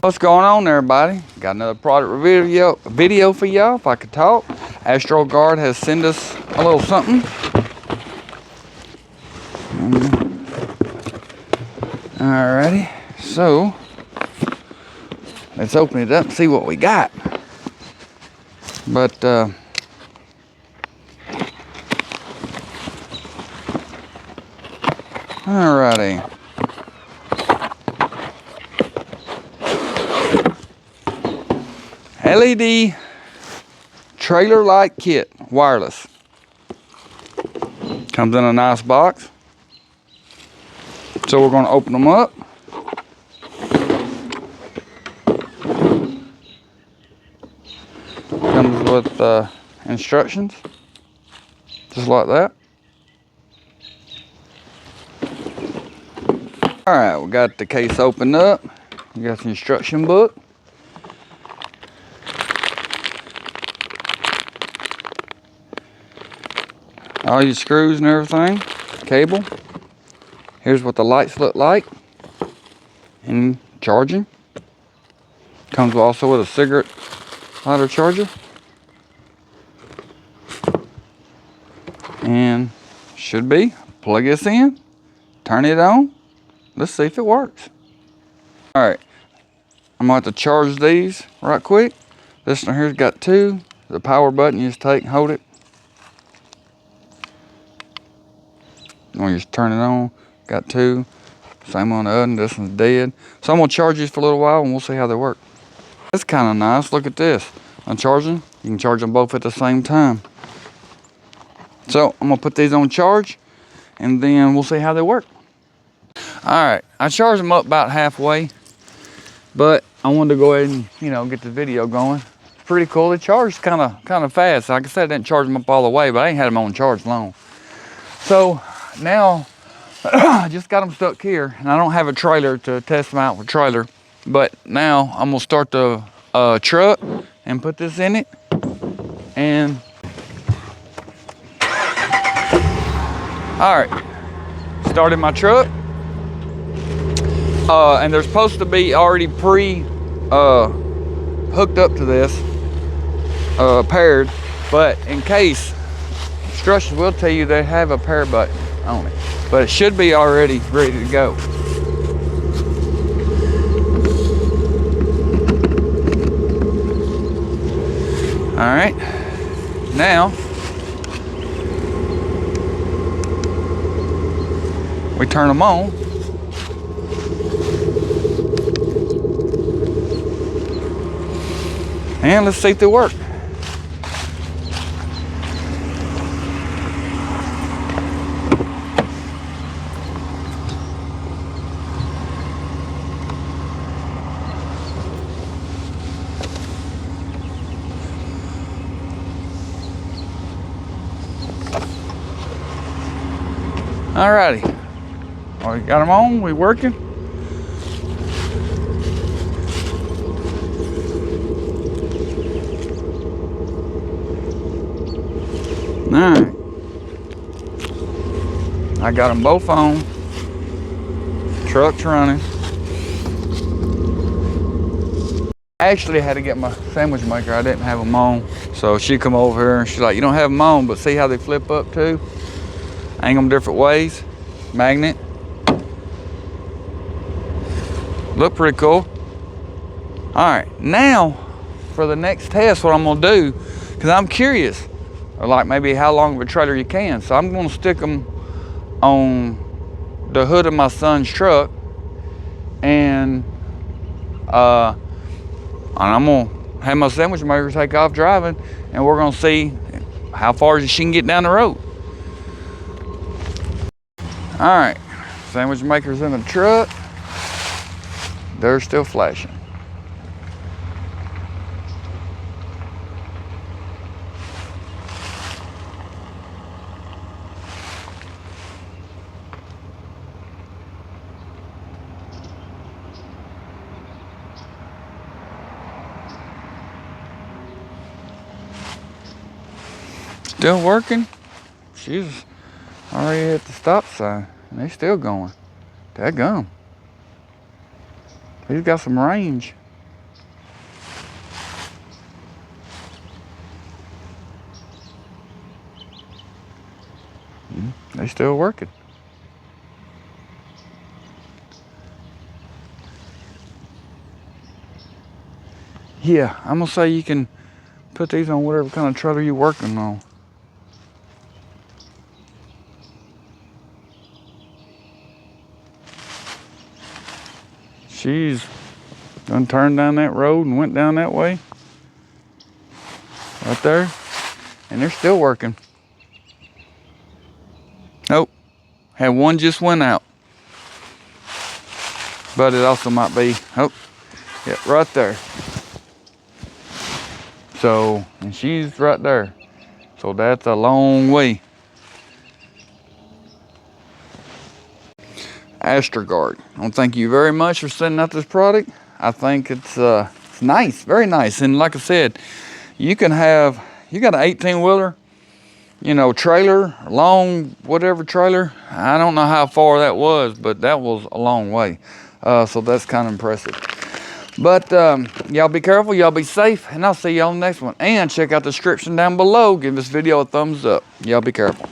What's going on there, everybody? Got another product video for y'all, if I could talk. AstraGuard has sent us a little something. Alrighty, so let's open it up and see what we got. But alrighty. LED trailer light kit, wireless. Comes in a nice box. So we're going to open them up. Comes with instructions, just like that. All right, we got the case opened up. We got the instruction book. All your screws and everything, cable. Here's what the lights look like and charging. Comes also with a cigarette lighter charger. And should be, plug this in, turn it on. Let's see if it works. All right, I'm gonna have to charge these right quick. This one here's got two. The power button, you just take and hold it. Or you just turn it on, got two. Same on the other, and this one's dead. So I'm gonna charge these for a little while and we'll see how they work. That's kind of nice, look at this. I'm charging, you can charge them both at the same time. So I'm gonna put these on charge and then we'll see how they work. All right, I charged them up about halfway, but I wanted to go ahead and, get the video going. It's pretty cool, they charged kind of fast. Like I said, I didn't charge them up all the way, but I ain't had them on charge long. So now, I just got them stuck here, and I don't have a trailer to test them out with trailer. But now I'm gonna start the truck and put this in it. And all right, started my truck. And they're supposed to be already hooked up to this, paired. But in case, instructions will tell you they have a pair button on it, but it should be already ready to go. All right, now we turn them on. And let's see if they work. Alrighty, well, we got them on, we working. Alright, I got them both on, truck's running. I actually had to get my sandwich maker, I didn't have them on. So she come over here and she's like, you don't have them on, but see how they flip up too? Hang them different ways, magnet. Look pretty cool. All right, now for the next test, what I'm gonna do, because I'm curious, or like maybe how long of a trailer you can. So I'm gonna stick them on the hood of my son's truck, and I'm gonna have my sandwich maker take off driving, and we're gonna see how far she can get down the road. All right, sandwich maker's in the truck. They're still flashing. Still working. She's already at the stop sign, and they still going. Dadgum. He's got some range. They still working. Yeah, I'm gonna say you can put these on whatever kind of trailer you're working on. She's done turned down that road and went down that way. Right there. And they're still working. Nope. Had one just went out. But it also might be, oh, yeah, right there. So, and she's right there. So that's a long way. AstraGuard. I want to thank you very much for sending out this product. I think it's nice, very nice. And like I said, you got an 18-wheeler, you know, trailer, long whatever trailer. I don't know how far that was, but that was a long way. So that's kind of impressive. But y'all be careful, y'all be safe, and I'll see y'all on the next one. And check out the description down below. Give this video a thumbs up. Y'all be careful.